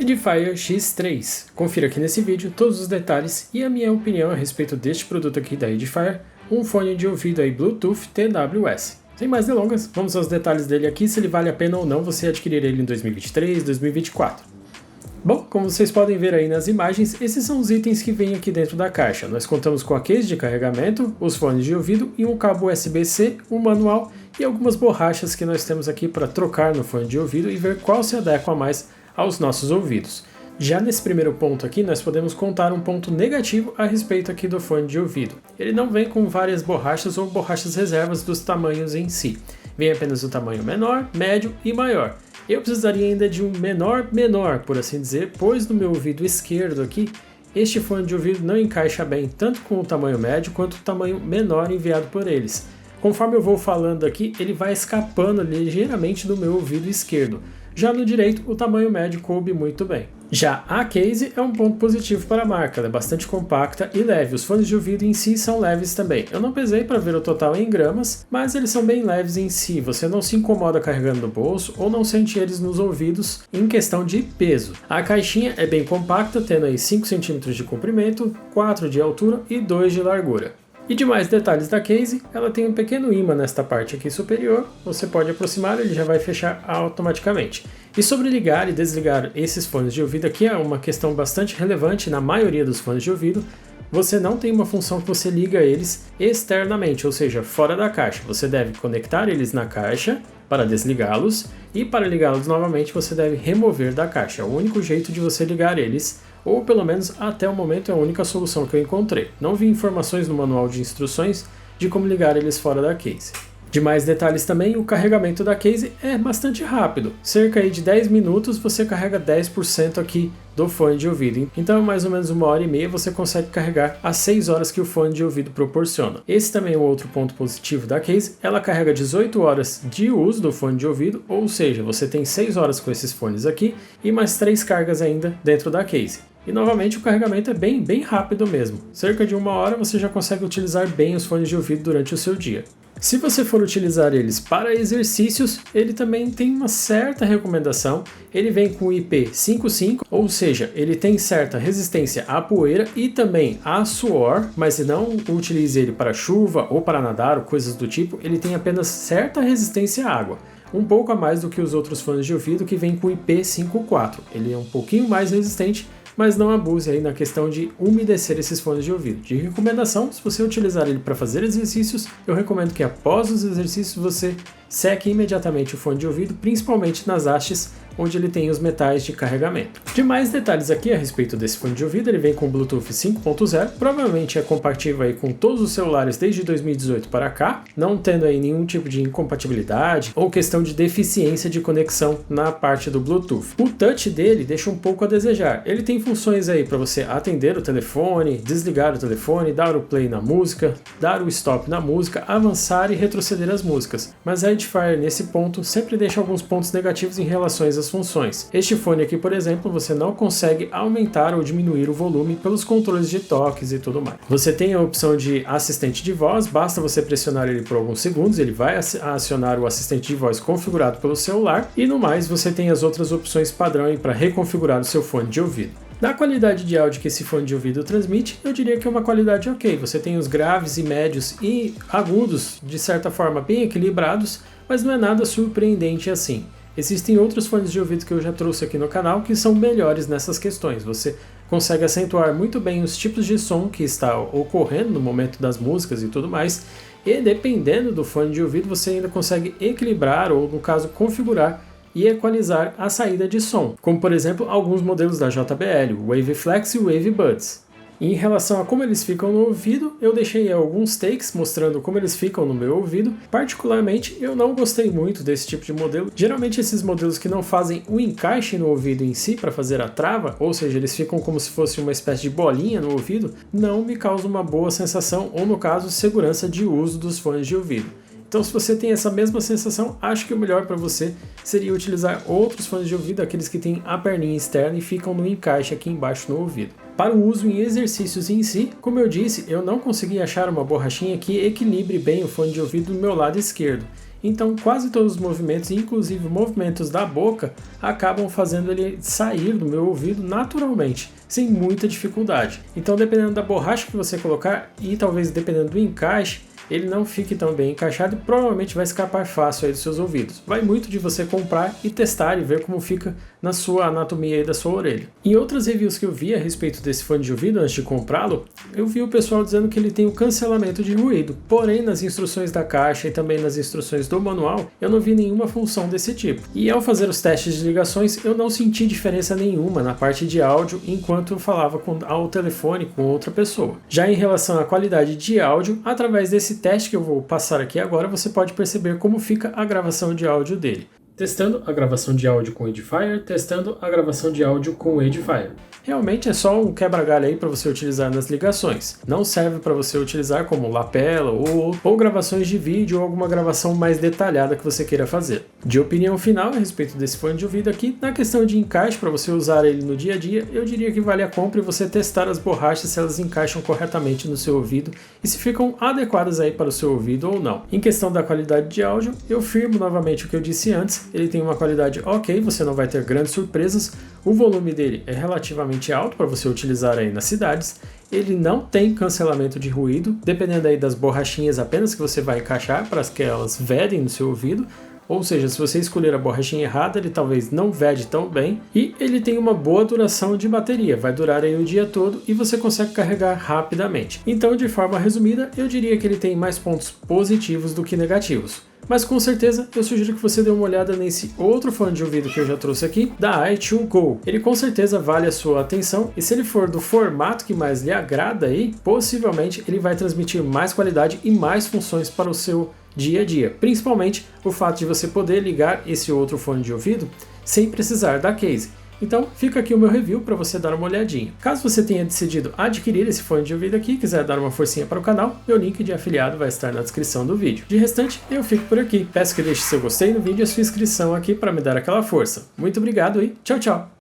Edifier X3. Confira aqui nesse vídeo todos os detalhes e a minha opinião a respeito deste produto aqui da Edifier, um fone de ouvido aí Bluetooth TWS. Sem mais delongas, vamos aos detalhes dele aqui, se ele vale a pena ou não você adquirir ele em 2023, 2024. Bom, como vocês podem ver aí nas imagens, esses são os itens que vêm aqui dentro da caixa. Nós contamos com a case de carregamento, os fones de ouvido e um cabo USB-C, um manual e algumas borrachas que nós temos aqui para trocar no fone de ouvido e ver qual se adequa mais aos nossos ouvidos. Já nesse primeiro ponto aqui, nós podemos contar um ponto negativo a respeito aqui do fone de ouvido. Ele não vem com várias borrachas ou borrachas reservas dos tamanhos em si. Vem apenas o tamanho menor, médio e maior. Eu precisaria ainda de um menor, por assim dizer, pois no meu ouvido esquerdo aqui, este fone de ouvido não encaixa bem tanto com o tamanho médio quanto o tamanho menor enviado por eles. Conforme eu vou falando aqui, ele vai escapando ligeiramente do meu ouvido esquerdo. Já no direito, o tamanho médio coube muito bem. Já a case é um ponto positivo para a marca, ela é bastante compacta e leve. Os fones de ouvido em si são leves também. Eu não pesei para ver o total em gramas, mas eles são bem leves em si. Você não se incomoda carregando no bolso ou não sente eles nos ouvidos em questão de peso. A caixinha é bem compacta, tendo aí 5 cm de comprimento, 4 de altura e 2 de largura. E demais detalhes da case, ela tem um pequeno ímã nesta parte aqui superior, você pode aproximar, ele já vai fechar automaticamente. E sobre ligar e desligar esses fones de ouvido aqui é uma questão bastante relevante na maioria dos fones de ouvido. Você não tem uma função que você liga eles externamente, ou seja, fora da caixa. Você deve conectar eles na caixa para desligá-los e para ligá-los novamente você deve remover da caixa. É o único jeito de você ligar eles, ou pelo menos até o momento é a única solução que eu encontrei. Não vi informações no manual de instruções de como ligar eles fora da case. Demais detalhes também, o carregamento da case é bastante rápido. Cerca aí de 10 minutos você carrega 10% aqui do fone de ouvido. Então mais ou menos 1h30 você consegue carregar as 6 horas que o fone de ouvido proporciona. Esse também é um outro ponto positivo da case. Ela carrega 18 horas de uso do fone de ouvido, ou seja, você tem 6 horas com esses fones aqui e mais 3 cargas ainda dentro da case. E novamente o carregamento é bem rápido mesmo. Cerca de 1 hora você já consegue utilizar bem os fones de ouvido durante o seu dia. Se você for utilizar eles para exercícios, ele também tem uma certa recomendação. Ele vem com IP55, ou seja, ele tem certa resistência à poeira e também a suor, mas não utilize ele para chuva ou para nadar ou coisas do tipo, ele tem apenas certa resistência à água. Um pouco a mais do que os outros fones de ouvido que vem com IP54. Ele é um pouquinho mais resistente, mas não abuse aí na questão de umedecer esses fones de ouvido. De recomendação, se você utilizar ele para fazer exercícios, eu recomendo que após os exercícios você seque imediatamente o fone de ouvido, principalmente nas hastes onde ele tem os metais de carregamento. Demais detalhes aqui a respeito desse fone de ouvido, ele vem com Bluetooth 5.0, provavelmente é compatível aí com todos os celulares desde 2018 para cá, não tendo aí nenhum tipo de incompatibilidade ou questão de deficiência de conexão na parte do Bluetooth. O touch dele deixa um pouco a desejar, ele tem funções aí para você atender o telefone, desligar o telefone, dar o play na música, dar o stop na música, avançar e retroceder as músicas, mas a Edifier nesse ponto sempre deixa alguns pontos negativos em relação às funções. Este fone aqui, por exemplo, você não consegue aumentar ou diminuir o volume pelos controles de toques e tudo mais. Você tem a opção de assistente de voz, basta você pressionar ele por alguns segundos, ele vai acionar o assistente de voz configurado pelo celular e no mais você tem as outras opções padrão para reconfigurar o seu fone de ouvido. Da qualidade de áudio que esse fone de ouvido transmite, eu diria que é uma qualidade ok. Você tem os graves e médios e agudos, de certa forma, bem equilibrados, mas não é nada surpreendente assim. Existem outros fones de ouvido que eu já trouxe aqui no canal que são melhores nessas questões. Você consegue acentuar muito bem os tipos de som que está ocorrendo no momento das músicas e tudo mais, e dependendo do fone de ouvido você ainda consegue equilibrar ou, no caso, configurar e equalizar a saída de som, como por exemplo alguns modelos da JBL, o Waveflex e o Wavebuds. Em relação a como eles ficam no ouvido, eu deixei alguns takes mostrando como eles ficam no meu ouvido. Particularmente, eu não gostei muito desse tipo de modelo. Geralmente esses modelos que não fazem o encaixe no ouvido em si para fazer a trava, ou seja, eles ficam como se fosse uma espécie de bolinha no ouvido, não me causam uma boa sensação, ou no caso, segurança de uso dos fones de ouvido. Então, se você tem essa mesma sensação, acho que o melhor para você seria utilizar outros fones de ouvido, aqueles que têm a perninha externa e ficam no encaixe aqui embaixo no ouvido. Para o uso em exercícios em si, como eu disse, eu não consegui achar uma borrachinha que equilibre bem o fone de ouvido do meu lado esquerdo. então quase todos os movimentos, inclusive movimentos da boca, acabam fazendo ele sair do meu ouvido naturalmente, sem muita dificuldade. Então dependendo da borracha que você colocar e talvez dependendo do encaixe, ele não fique tão bem encaixado e provavelmente vai escapar fácil aí dos seus ouvidos. Vai muito de você comprar e testar e ver como fica na sua anatomia aí da sua orelha. Em outras reviews que eu vi a respeito desse fone de ouvido antes de comprá-lo, eu vi o pessoal dizendo que ele tem o cancelamento de ruído, porém nas instruções da caixa e também nas instruções do manual, eu não vi nenhuma função desse tipo. E ao fazer os testes de ligações, eu não senti diferença nenhuma na parte de áudio enquanto eu falava ao telefone com outra pessoa. Já em relação à qualidade de áudio, através desse teste que eu vou passar aqui agora, você pode perceber como fica a gravação de áudio dele. Testando a gravação de áudio com o Edifier, testando a gravação de áudio com o Edifier. Realmente é só um quebra-galho aí para você utilizar nas ligações. Não serve para você utilizar como lapela ou gravações de vídeo ou alguma gravação mais detalhada que você queira fazer. De opinião final a respeito desse fone de ouvido aqui, na questão de encaixe para você usar ele no dia a dia, eu diria que vale a compra e você testar as borrachas se elas encaixam corretamente no seu ouvido e se ficam adequadas aí para o seu ouvido ou não. Em questão da qualidade de áudio, eu firmo novamente o que eu disse antes, ele tem uma qualidade ok, você não vai ter grandes surpresas, o volume dele é relativamente alto para você utilizar aí nas cidades, ele não tem cancelamento de ruído, dependendo aí das borrachinhas apenas que você vai encaixar para que elas vedem no seu ouvido, ou seja, se você escolher a borrachinha errada, ele talvez não vede tão bem, e ele tem uma boa duração de bateria, vai durar aí o dia todo e você consegue carregar rapidamente. Então, de forma resumida, eu diria que ele tem mais pontos positivos do que negativos. Mas com certeza eu sugiro que você dê uma olhada nesse outro fone de ouvido que eu já trouxe aqui, da i2 Go. Ele com certeza vale a sua atenção e se ele for do formato que mais lhe agrada aí, possivelmente ele vai transmitir mais qualidade e mais funções para o seu dia a dia. Principalmente o fato de você poder ligar esse outro fone de ouvido sem precisar da case. Então fica aqui o meu review para você dar uma olhadinha. Caso você tenha decidido adquirir esse fone de ouvido aqui e quiser dar uma forcinha para o canal, meu link de afiliado vai estar na descrição do vídeo. De restante, eu fico por aqui. Peço que deixe seu gostei no vídeo e a sua inscrição aqui para me dar aquela força. Muito obrigado e tchau, tchau!